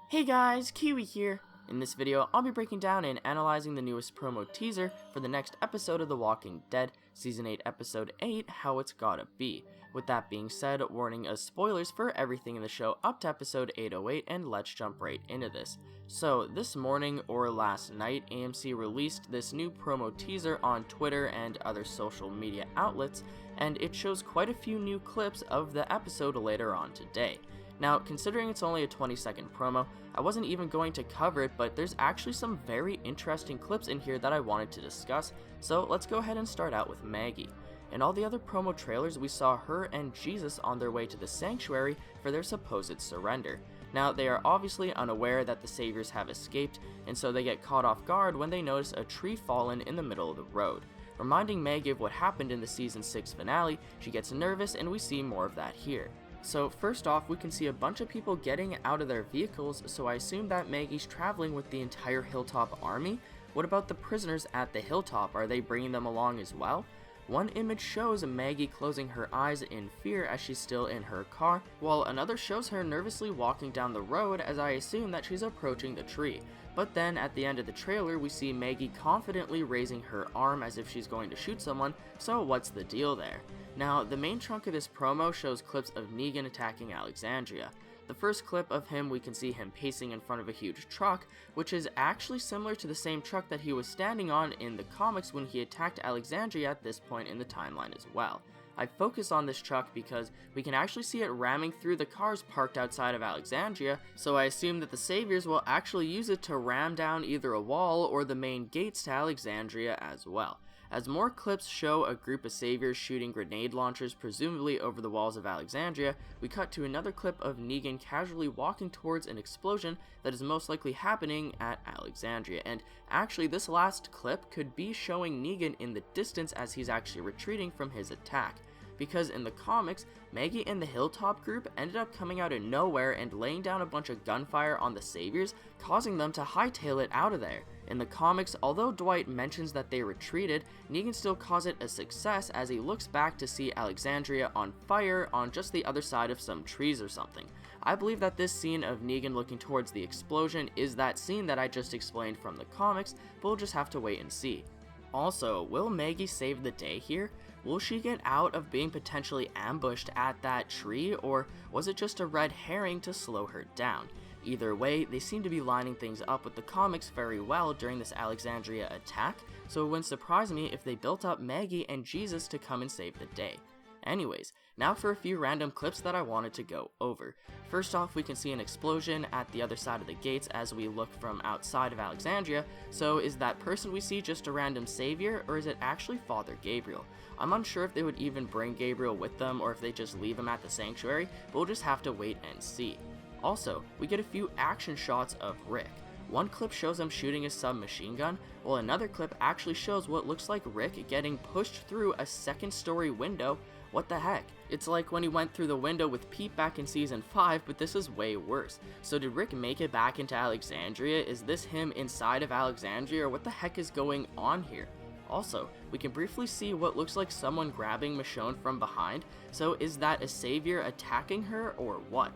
Hey guys, Kiwi here. In this video, I'll be breaking down and analyzing the newest promo teaser for the next episode of The Walking Dead, Season 8, Episode 8, How It's Gotta Be. With that being said, warning us spoilers for everything in the show up to Episode 808, and let's jump right into this. So, this morning or last night, AMC released this new promo teaser on Twitter and other social media outlets, and it shows quite a few new clips of the episode later on today. Now, considering it's only a 20-second promo, I wasn't even going to cover it, but there's actually some very interesting clips in here that I wanted to discuss, so let's go ahead and start out with Maggie. In all the other promo trailers, we saw her and Jesus on their way to the sanctuary for their supposed surrender. Now, they are obviously unaware that the saviors have escaped, and so they get caught off guard when they notice a tree fallen in the middle of the road. Reminding Maggie of what happened in the Season 6 finale, she gets nervous, and we see more of that here. So first off, we can see a bunch of people getting out of their vehicles, so I assume that Maggie's traveling with the entire Hilltop army. What about the prisoners at the Hilltop? Are they bringing them along as well? One image shows Maggie closing her eyes in fear as she's still in her car, while another shows her nervously walking down the road, as I assume that she's approaching the tree. But then at the end of the trailer, we see Maggie confidently raising her arm as if she's going to shoot someone, so what's the deal there? Now, the main chunk of this promo shows clips of Negan attacking Alexandria. The first clip of him, we can see him pacing in front of a huge truck, which is actually similar to the same truck that he was standing on in the comics when he attacked Alexandria at this point in the timeline as well. I focus on this truck because we can actually see it ramming through the cars parked outside of Alexandria, so I assume that the saviors will actually use it to ram down either a wall or the main gates to Alexandria as well. As more clips show a group of saviors shooting grenade launchers presumably over the walls of Alexandria, we cut to another clip of Negan casually walking towards an explosion that is most likely happening at Alexandria, and actually this last clip could be showing Negan in the distance as he's actually retreating from his attack. Because in the comics, Maggie and the Hilltop group ended up coming out of nowhere and laying down a bunch of gunfire on the saviors, causing them to hightail it out of there. In the comics, although Dwight mentions that they retreated, Negan still calls it a success as he looks back to see Alexandria on fire on just the other side of some trees or something. I believe that this scene of Negan looking towards the explosion is that scene that I just explained from the comics, but we'll just have to wait and see. Also, will Maggie save the day here? Will she get out of being potentially ambushed at that tree, or was it just a red herring to slow her down? Either way, they seem to be lining things up with the comics very well during this Alexandria attack, so it wouldn't surprise me if they built up Maggie and Jesus to come and save the day. Anyways, now for a few random clips that I wanted to go over. First off, we can see an explosion at the other side of the gates as we look from outside of Alexandria, so is that person we see just a random savior, or is it actually Father Gabriel? I'm unsure if they would even bring Gabriel with them or if they just leave him at the sanctuary, but we'll just have to wait and see. Also, we get a few action shots of Rick. One clip shows him shooting a submachine gun, while another clip actually shows what looks like Rick getting pushed through a second-story window. What the heck? It's like when he went through the window with Pete back in Season 5, but this is way worse. So did Rick make it back into Alexandria? Is this him inside of Alexandria, or what the heck is going on here? Also, we can briefly see what looks like someone grabbing Michonne from behind, so is that a savior attacking her, or what?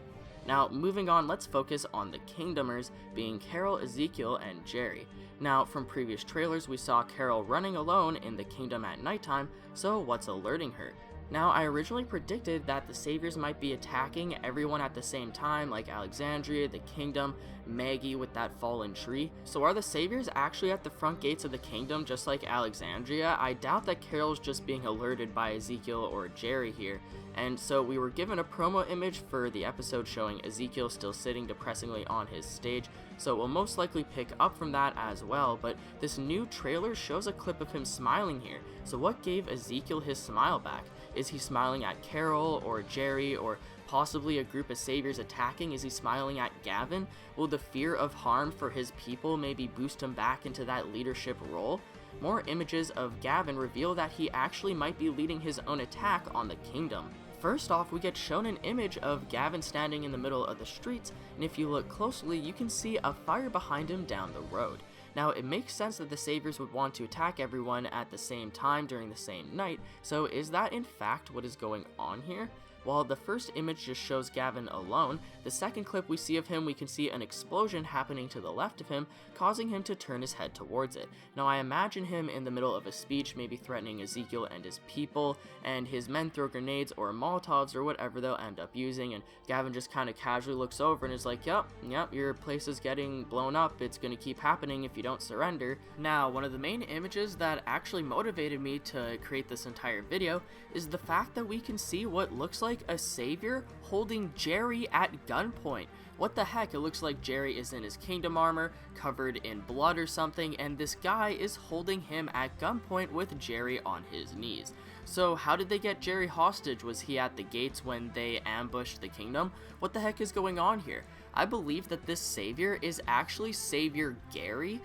Now, moving on, let's focus on the Kingdomers, being Carol, Ezekiel, and Jerry. Now, from previous trailers, we saw Carol running alone in the Kingdom at nighttime, so what's alerting her? Now, I originally predicted that the saviors might be attacking everyone at the same time, like Alexandria, the Kingdom, Maggie with that fallen tree. So are the saviors actually at the front gates of the Kingdom just like Alexandria? I doubt that Carol's just being alerted by Ezekiel or Jerry here. And so we were given a promo image for the episode showing Ezekiel still sitting depressingly on his stage, so we'll most likely pick up from that as well, but this new trailer shows a clip of him smiling here. So what gave Ezekiel his smile back? Is he smiling at Carol or Jerry or possibly a group of saviors attacking? Is he smiling at Gavin? Will the fear of harm for his people maybe boost him back into that leadership role? More images of Gavin reveal that he actually might be leading his own attack on the Kingdom. First off, we get shown an image of Gavin standing in the middle of the streets, and if you look closely, you can see a fire behind him down the road. Now, it makes sense that the saviors would want to attack everyone at the same time during the same night, so is that in fact what is going on here? While the first image just shows Gavin alone, the second clip we see of him, we can see an explosion happening to the left of him, causing him to turn his head towards it. Now I imagine him in the middle of a speech, maybe threatening Ezekiel and his people, and his men throw grenades or Molotovs or whatever they'll end up using, and Gavin just kind of casually looks over and is like, yep, your place is getting blown up, it's gonna keep happening if you don't surrender. Now, one of the main images that actually motivated me to create this entire video is the fact that we can see what looks like a savior holding Jerry at gunpoint. What the heck, it looks like Jerry is in his kingdom armor, covered in blood or something, and this guy is holding him at gunpoint with Jerry on his knees. So how did they get Jerry hostage? Was he at the gates when they ambushed the kingdom? What the heck is going on here? I believe that this savior is actually Savior Gary.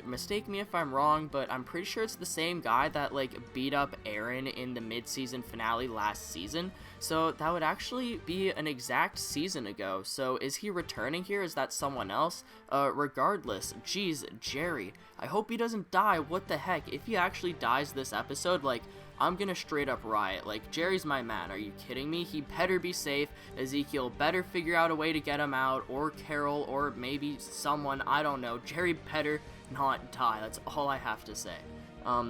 Mistake me if I'm wrong, but I'm pretty sure it's the same guy that like beat up Aaron in the mid-season finale last season. So that would actually be an exact season ago. So is he returning here? Is that someone else? Regardless, geez, Jerry, I hope he doesn't die. What the heck? If he actually dies this episode, like, I'm gonna straight up riot. Like, Jerry's my man, are you kidding me? He better be safe. Ezekiel better figure out a way to get him out, or Carol, or maybe someone, I don't know. Jerry better not die, that's all I have to say.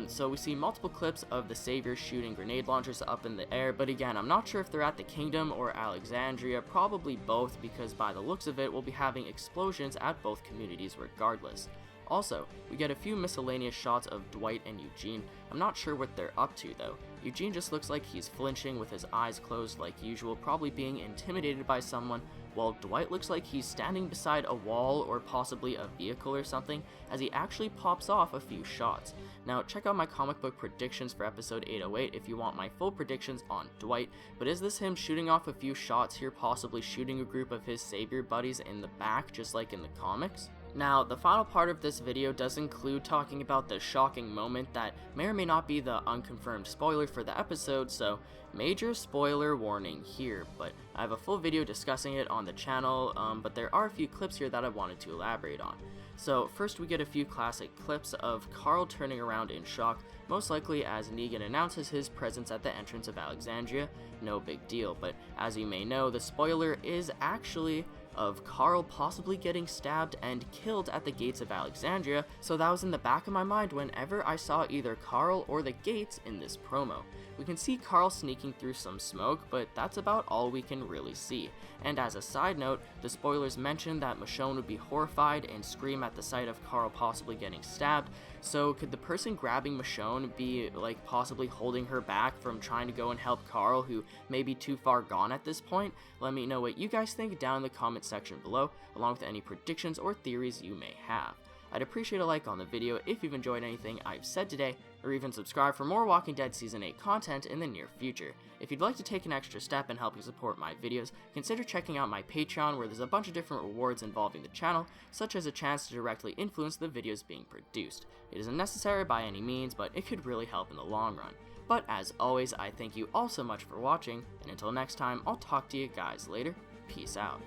So we see multiple clips of the Savior shooting grenade launchers up in the air, but again, I'm not sure if they're at the Kingdom or Alexandria, probably both, because by the looks of it, we'll be having explosions at both communities regardless. Also, we get a few miscellaneous shots of Dwight and Eugene. I'm not sure what they're up to though. Eugene just looks like he's flinching with his eyes closed like usual, probably being intimidated by someone, while Dwight looks like he's standing beside a wall or possibly a vehicle or something, as he actually pops off a few shots. Now check out my comic book predictions for episode 808 if you want my full predictions on Dwight, but is this him shooting off a few shots here, possibly shooting a group of his savior buddies in the back just like in the comics? Now, the final part of this video does include talking about the shocking moment that may or may not be the unconfirmed spoiler for the episode, so major spoiler warning here, but I have a full video discussing it on the channel, but there are a few clips here that I wanted to elaborate on. So first we get a few classic clips of Carl turning around in shock, most likely as Negan announces his presence at the entrance of Alexandria. No big deal, but as you may know, the spoiler is actually of Carl possibly getting stabbed and killed at the gates of Alexandria, so that was in the back of my mind whenever I saw either Carl or the gates in this promo. We can see Carl sneaking through some smoke, but that's about all we can really see. And as a side note, the spoilers mentioned that Michonne would be horrified and scream at the sight of Carl possibly getting stabbed, so could the person grabbing Michonne be like possibly holding her back from trying to go and help Carl, who may be too far gone at this point? Let me know what you guys think down in the comment section below, along with any predictions or theories you may have. I'd appreciate a like on the video if you've enjoyed anything I've said today, or even subscribe for more Walking Dead Season 8 content in the near future. If you'd like to take an extra step in helping support my videos, consider checking out my Patreon, where there's a bunch of different rewards involving the channel, such as a chance to directly influence the videos being produced. It isn't necessary by any means, but it could really help in the long run. But as always, I thank you all so much for watching, and until next time, I'll talk to you guys later. Peace out.